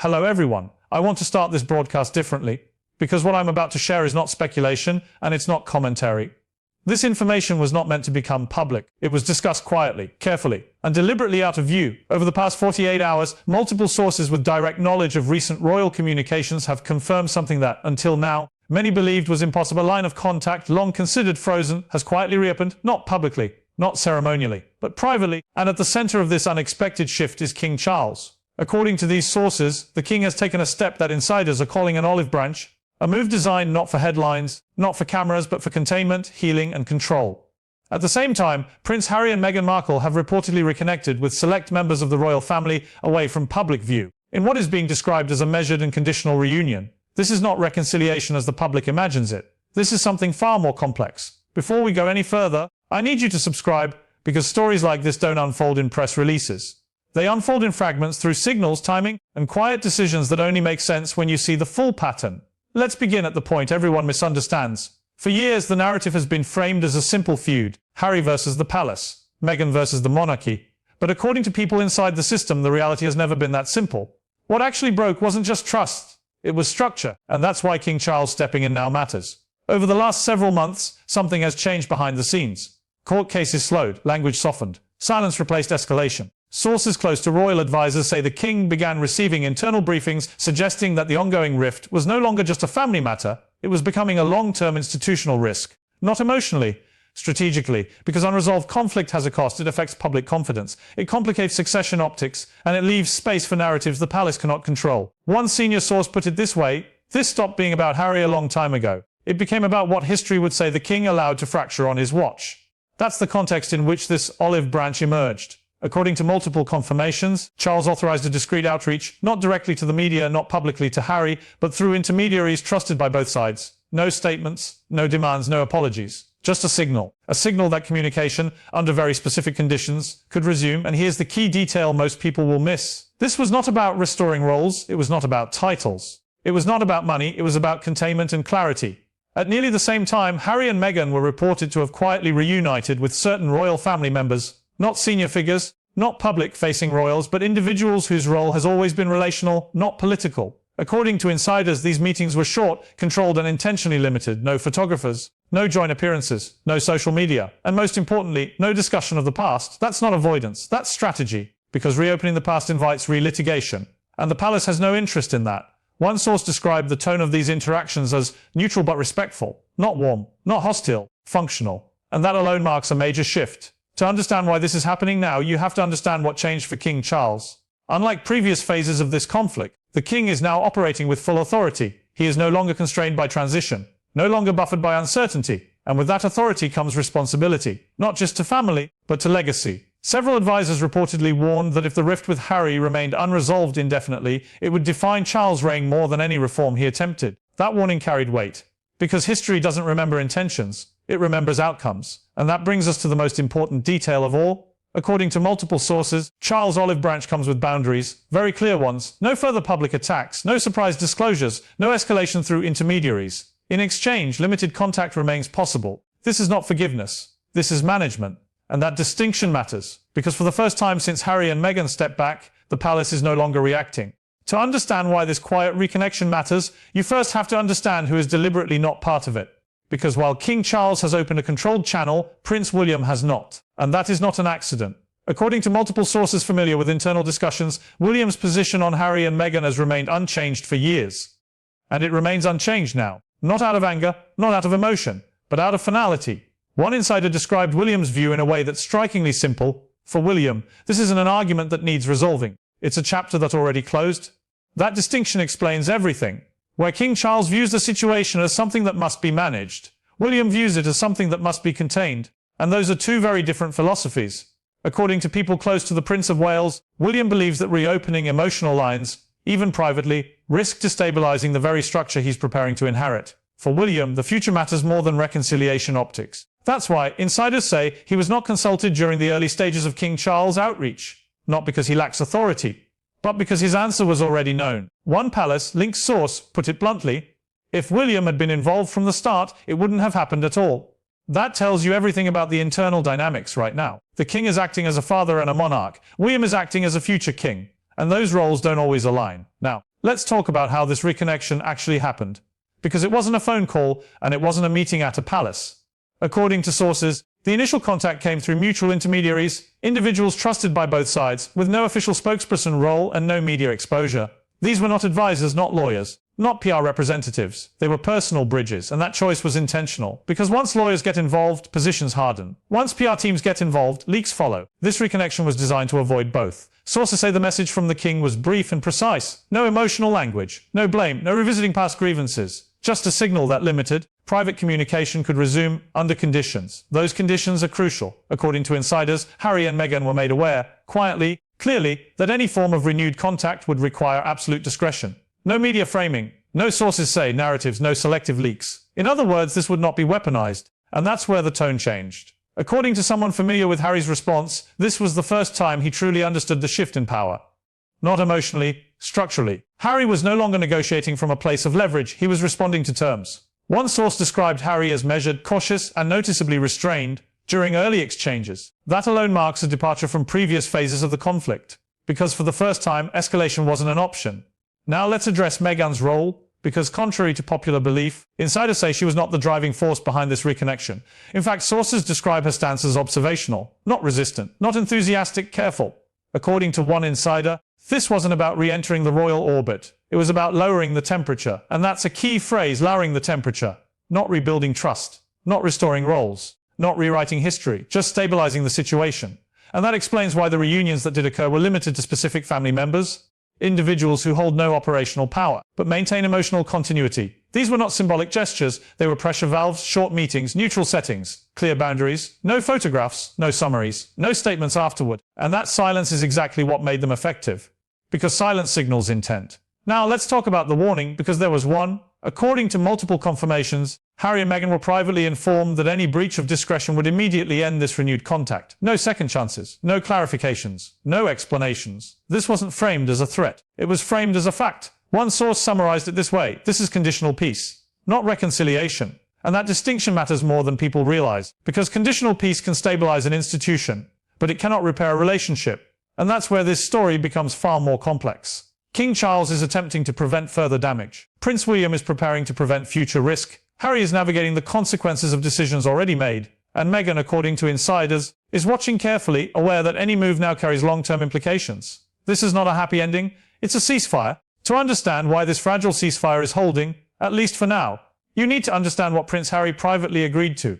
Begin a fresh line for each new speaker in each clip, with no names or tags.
Hello everyone. I want to start this broadcast differently, because what I'm about to share is not speculation and it's not commentary. This information was not meant to become public. It was discussed quietly, carefully, and deliberately out of view. Over the past 48 hours, multiple sources with direct knowledge of recent royal communications have confirmed something that, until now, many believed was impossible. A line of contact, long considered frozen, has quietly reopened, not publicly, not ceremonially, but privately, and at the center of this unexpected shift is King Charles. According to these sources, the king has taken a step that insiders are calling an olive branch, a move designed not for headlines, not for cameras, but for containment, healing, and control. At the same time, Prince Harry and Meghan Markle have reportedly reconnected with select members of the royal family away from public view, in what is being described as a measured and conditional reunion. This is not reconciliation as the public imagines it. This is something far more complex. Before we go any further, I need you to subscribe, because stories like this don't unfold in press releases. They unfold in fragments through signals, timing, and quiet decisions that only make sense when you see the full pattern. Let's begin at the point everyone misunderstands. For years, the narrative has been framed as a simple feud, Harry versus the palace, Meghan versus the monarchy. But according to people inside the system, the reality has never been that simple. What actually broke wasn't just trust, it was structure, and that's why King Charles stepping in now matters. Over the last several months, something has changed behind the scenes. Court cases slowed, language softened, silence replaced escalation. Sources close to royal advisors say the king began receiving internal briefings suggesting that the ongoing rift was no longer just a family matter, it was becoming a long-term institutional risk. Not emotionally, strategically, because unresolved conflict has a cost. It affects public confidence, it complicates succession optics, and it leaves space for narratives the palace cannot control. One senior source put it this way: this stopped being about Harry a long time ago. It became about what history would say the king allowed to fracture on his watch. That's the context in which this olive branch emerged. According to multiple confirmations, Charles authorized a discreet outreach, not directly to the media, not publicly to Harry, but through intermediaries trusted by both sides. No statements, no demands, no apologies. Just a signal. A signal that communication, under very specific conditions, could resume, and here's the key detail most people will miss. This was not about restoring roles, it was not about titles. It was not about money, it was about containment and clarity. At nearly the same time, Harry and Meghan were reported to have quietly reunited with certain royal family members. Not senior figures, not public-facing royals, but individuals whose role has always been relational, not political. According to insiders, these meetings were short, controlled and intentionally limited. No photographers, no joint appearances, no social media, and most importantly, no discussion of the past. That's not avoidance, that's strategy, because reopening the past invites re-litigation, and the palace has no interest in that. One source described the tone of these interactions as neutral but respectful, not warm, not hostile, functional, and that alone marks a major shift. To understand why this is happening now, you have to understand what changed for King Charles. Unlike previous phases of this conflict, the king is now operating with full authority. He is no longer constrained by transition, no longer buffered by uncertainty, and with that authority comes responsibility, not just to family, but to legacy. Several advisors reportedly warned that if the rift with Harry remained unresolved indefinitely, it would define Charles' reign more than any reform he attempted. That warning carried weight, because history doesn't remember intentions. It remembers outcomes. And that brings us to the most important detail of all. According to multiple sources, Charles' olive branch comes with boundaries, very clear ones. No further public attacks, no surprise disclosures, no escalation through intermediaries. In exchange, limited contact remains possible. This is not forgiveness. This is management. And that distinction matters, because for the first time since Harry and Meghan stepped back, the palace is no longer reacting. To understand why this quiet reconnection matters, you first have to understand who is deliberately not part of it. Because while King Charles has opened a controlled channel, Prince William has not. And that is not an accident. According to multiple sources familiar with internal discussions, William's position on Harry and Meghan has remained unchanged for years. And it remains unchanged now. Not out of anger, not out of emotion, but out of finality. One insider described William's view in a way that's strikingly simple. For William, this isn't an argument that needs resolving. It's a chapter that already closed. That distinction explains everything. Where King Charles views the situation as something that must be managed, William views it as something that must be contained. And those are two very different philosophies. According to people close to the Prince of Wales, William believes that reopening emotional lines, even privately, risk destabilizing the very structure he's preparing to inherit. For William, the future matters more than reconciliation optics. That's why insiders say he was not consulted during the early stages of King Charles' outreach. Not because he lacks authority, but because his answer was already known. One palace-linked source put it bluntly: if William had been involved from the start, it wouldn't have happened at all. That tells you everything about the internal dynamics right now. The king is acting as a father and a monarch. William is acting as a future king. And those roles don't always align. Now, let's talk about how this reconnection actually happened. Because it wasn't a phone call, and it wasn't a meeting at a palace. According to sources, the initial contact came through mutual intermediaries, individuals trusted by both sides, with no official spokesperson role and no media exposure. These were not advisors, not lawyers, not PR representatives. They were personal bridges, and that choice was intentional. Because once lawyers get involved, positions harden. Once PR teams get involved, leaks follow. This reconnection was designed to avoid both. Sources say the message from the king was brief and precise. No emotional language, no blame, no revisiting past grievances. Just a signal that limited, private communication could resume under conditions. Those conditions are crucial. According to insiders, Harry and Meghan were made aware, quietly, clearly, that any form of renewed contact would require absolute discretion. No media framing, no sources say narratives, no selective leaks. In other words, this would not be weaponized. And that's where the tone changed. According to someone familiar with Harry's response, this was the first time he truly understood the shift in power. Not emotionally, structurally. Harry was no longer negotiating from a place of leverage, he was responding to terms. One source described Harry as measured, cautious, and noticeably restrained during early exchanges. That alone marks a departure from previous phases of the conflict. Because for the first time, escalation wasn't an option. Now let's address Meghan's role. Because contrary to popular belief, insiders say she was not the driving force behind this reconnection. In fact, sources describe her stance as observational, not resistant, not enthusiastic, careful. According to one insider, this wasn't about re-entering the royal orbit. It was about lowering the temperature. And that's a key phrase, lowering the temperature. Not rebuilding trust. Not restoring roles. Not rewriting history. Just stabilizing the situation. And that explains why the reunions that did occur were limited to specific family members. Individuals who hold no operational power, but maintain emotional continuity. These were not symbolic gestures, they were pressure valves, short meetings, neutral settings, clear boundaries, no photographs, no summaries, no statements afterward. And that silence is exactly what made them effective. Because silence signals intent. Now let's talk about the warning, because there was one. According to multiple confirmations, Harry and Meghan were privately informed that any breach of discretion would immediately end this renewed contact. No second chances, no clarifications, no explanations. This wasn't framed as a threat. It was framed as a fact. One source summarized it this way: this is conditional peace, not reconciliation. And that distinction matters more than people realize. Because conditional peace can stabilize an institution, but it cannot repair a relationship. And that's where this story becomes far more complex. King Charles is attempting to prevent further damage. Prince William is preparing to prevent future risk. Harry is navigating the consequences of decisions already made. And Meghan, according to insiders, is watching carefully, aware that any move now carries long-term implications. This is not a happy ending, it's a ceasefire. To understand why this fragile ceasefire is holding, at least for now, you need to understand what Prince Harry privately agreed to.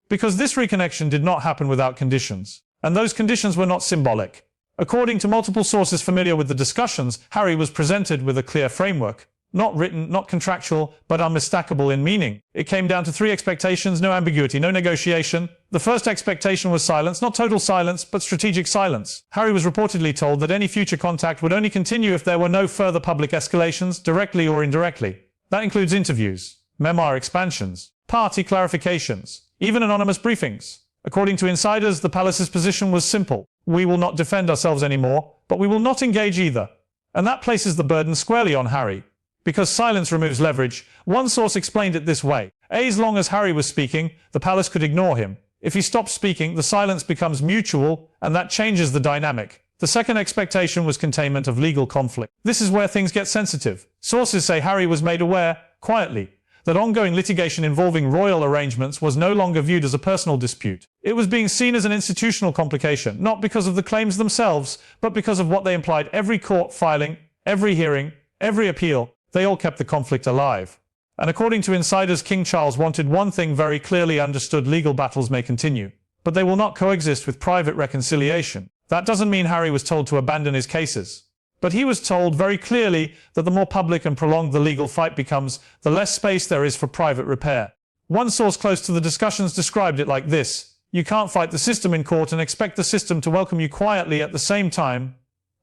Because this reconnection did not happen without conditions. And those conditions were not symbolic. According to multiple sources familiar with the discussions, Harry was presented with a clear framework. Not written, not contractual, but unmistakable in meaning. It came down to 3 expectations, no ambiguity, no negotiation. The first expectation was silence, not total silence, but strategic silence. Harry was reportedly told that any future contact would only continue if there were no further public escalations, directly or indirectly. That includes interviews, memoir expansions, party clarifications, even anonymous briefings. According to insiders, the palace's position was simple. We will not defend ourselves anymore, but we will not engage either. And that places the burden squarely on Harry. Because silence removes leverage, one source explained it this way. As long as Harry was speaking, the palace could ignore him. If he stopped speaking, the silence becomes mutual, and that changes the dynamic. The second expectation was containment of legal conflict. This is where things get sensitive. Sources say Harry was made aware, quietly, that ongoing litigation involving royal arrangements was no longer viewed as a personal dispute. It was being seen as an institutional complication, not because of the claims themselves, but because of what they implied. Every court filing, every hearing, every appeal, they all kept the conflict alive. And according to insiders, King Charles wanted one thing very clearly understood: legal battles may continue, but they will not coexist with private reconciliation. That doesn't mean Harry was told to abandon his cases. But he was told very clearly that the more public and prolonged the legal fight becomes, the less space there is for private repair. One source close to the discussions described it like this: you can't fight the system in court and expect the system to welcome you quietly at the same time.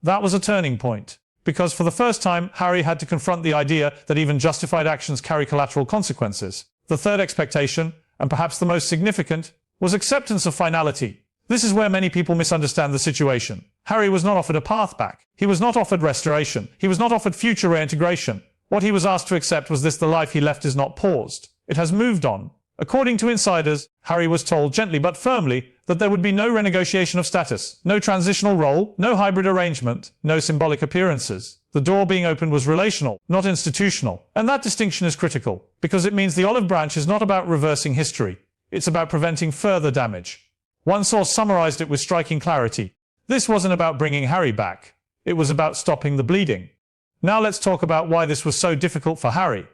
That was a turning point. Because for the first time, Harry had to confront the idea that even justified actions carry collateral consequences. The third expectation, and perhaps the most significant, was acceptance of finality. This is where many people misunderstand the situation. Harry was not offered a path back. He was not offered restoration. He was not offered future reintegration. What he was asked to accept was this: the life he left is not paused. It has moved on. According to insiders, Harry was told gently but firmly that there would be no renegotiation of status, no transitional role, no hybrid arrangement, no symbolic appearances. The door being opened was relational, not institutional. And that distinction is critical, because it means the olive branch is not about reversing history. It's about preventing further damage. One source summarized it with striking clarity. This wasn't about bringing Harry back. It was about stopping the bleeding. Now let's talk about why this was so difficult for Harry.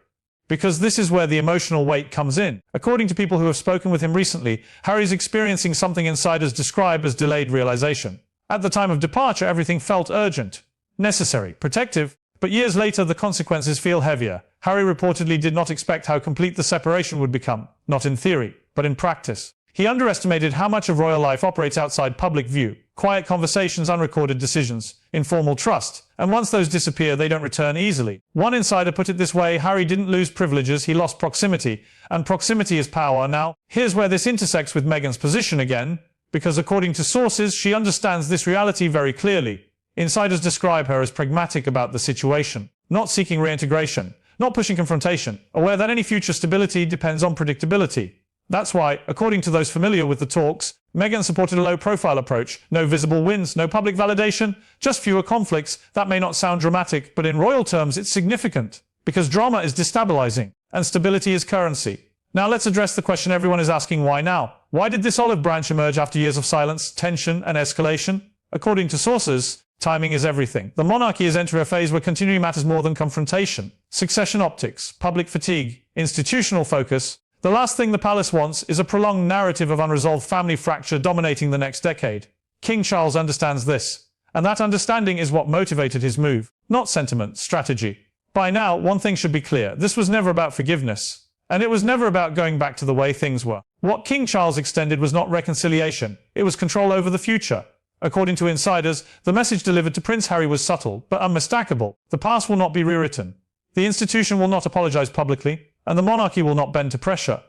Because this is where the emotional weight comes in. According to people who have spoken with him recently, Harry's experiencing something insiders describe as delayed realization. At the time of departure, everything felt urgent, necessary, protective, but years later the consequences feel heavier. Harry reportedly did not expect how complete the separation would become, not in theory, but in practice. He underestimated how much of royal life operates outside public view. Quiet conversations, unrecorded decisions, informal trust. And once those disappear, they don't return easily. One insider put it this way: Harry didn't lose privileges, he lost proximity. And proximity is power. Now, here's where this intersects with Meghan's position again, because according to sources, she understands this reality very clearly. Insiders describe her as pragmatic about the situation, not seeking reintegration, not pushing confrontation, aware that any future stability depends on predictability. That's why, according to those familiar with the talks, Meghan supported a low-profile approach. No visible wins, no public validation, just fewer conflicts. That may not sound dramatic, but in royal terms it's significant, because drama is destabilizing, and stability is currency. Now let's address the question everyone is asking: why now? Why did this olive branch emerge after years of silence, tension, and escalation? According to sources, timing is everything. The monarchy is entering a phase where continuing matters more than confrontation. Succession optics, public fatigue, institutional focus. The last thing the palace wants is a prolonged narrative of unresolved family fracture dominating the next decade. King Charles understands this, and that understanding is what motivated his move, not sentiment, strategy. By now, one thing should be clear: this was never about forgiveness, and it was never about going back to the way things were. What King Charles extended was not reconciliation, it was control over the future. According to insiders, the message delivered to Prince Harry was subtle, but unmistakable. The past will not be rewritten. The institution will not apologize publicly, and the monarchy will not bend to pressure.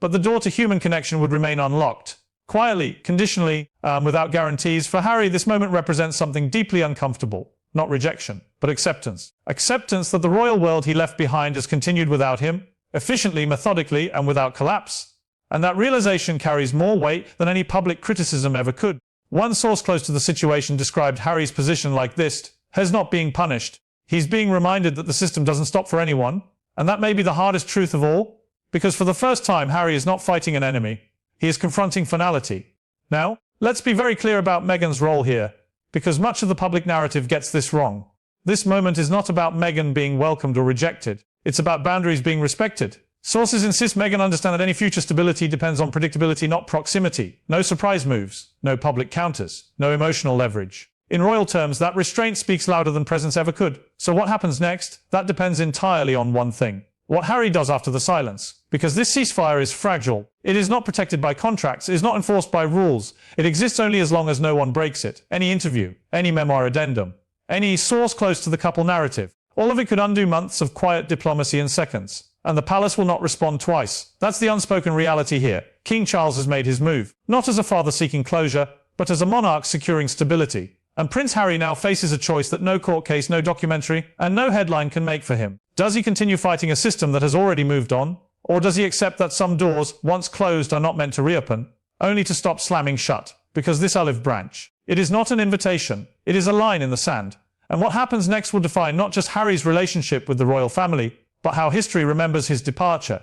But the door to human connection would remain unlocked. Quietly, conditionally, without guarantees. For Harry, this moment represents something deeply uncomfortable. Not rejection, but acceptance. Acceptance that the royal world he left behind has continued without him, efficiently, methodically, and without collapse. And that realization carries more weight than any public criticism ever could. One source close to the situation described Harry's position like this: Harry's not being punished. He's being reminded that the system doesn't stop for anyone. And that may be the hardest truth of all, because for the first time Harry is not fighting an enemy, he is confronting finality. Now, let's be very clear about Meghan's role here, because much of the public narrative gets this wrong. This moment is not about Meghan being welcomed or rejected, it's about boundaries being respected. Sources insist Meghan understand that any future stability depends on predictability, not proximity. No surprise moves, no public counters, no emotional leverage. In royal terms, that restraint speaks louder than presence ever could. So what happens next? That depends entirely on one thing: what Harry does after the silence. Because this ceasefire is fragile. It is not protected by contracts, it is not enforced by rules. It exists only as long as no one breaks it. Any interview, any memoir addendum, any source close to the couple narrative, all of it could undo months of quiet diplomacy in seconds. And the palace will not respond twice. That's the unspoken reality here. King Charles has made his move, not as a father seeking closure, but as a monarch securing stability. And Prince Harry now faces a choice that no court case, no documentary, and no headline can make for him. Does he continue fighting a system that has already moved on? Or does he accept that some doors, once closed, are not meant to reopen, only to stop slamming shut? Because this olive branch, it is not an invitation, it is a line in the sand. And what happens next will define not just Harry's relationship with the royal family, but how history remembers his departure.